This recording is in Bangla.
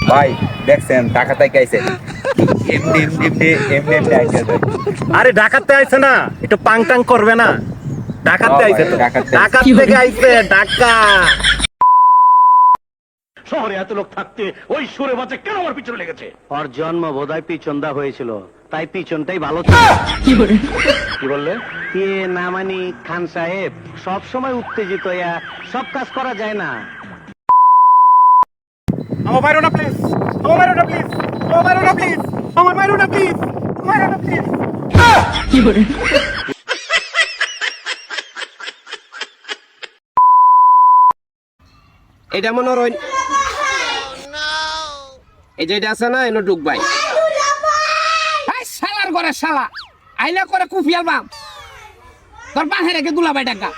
ভাই দেখছেন টাকা তাই আইছে এমনি এমনি এমনি এমনি এমনি আইছে ভাই। আরে ডাকাতে আইছে না, একটু পাং টাং করবে না? ডাকাতে হ্যাঁ আইছে ভাই, তো, ডাকাতে ডাকাত থেকে আইছে ডাকা। শহরে এত লোক থাকতে ওই সুরে বাচ্চা কেন আমার পিছনে লেগেছে? ওর জন্ম বোধহয় পিছনদা হয়েছিল, তাই পিছনটাই ভালো ছিল। কি বললে? কে না মানি খান সাহেব, সব সময় উত্তেজিত হইয়া সব কাজ করা যায় না। আমার বাইরো না প্লিজ, আমার বাইরো না প্লিজ, আমার বাইরো না প্লিজ, আমার বাইরো না প্লিজ, আমার বাইরো না প্লিজ। এটা মনে হয় এই যে এটা আছে না এনে ঢুকবাই। শালার ঘরে শালা আইলে করে কুফিয়াল বাম তোর পাখে রেখে দুলাবাই টাকা।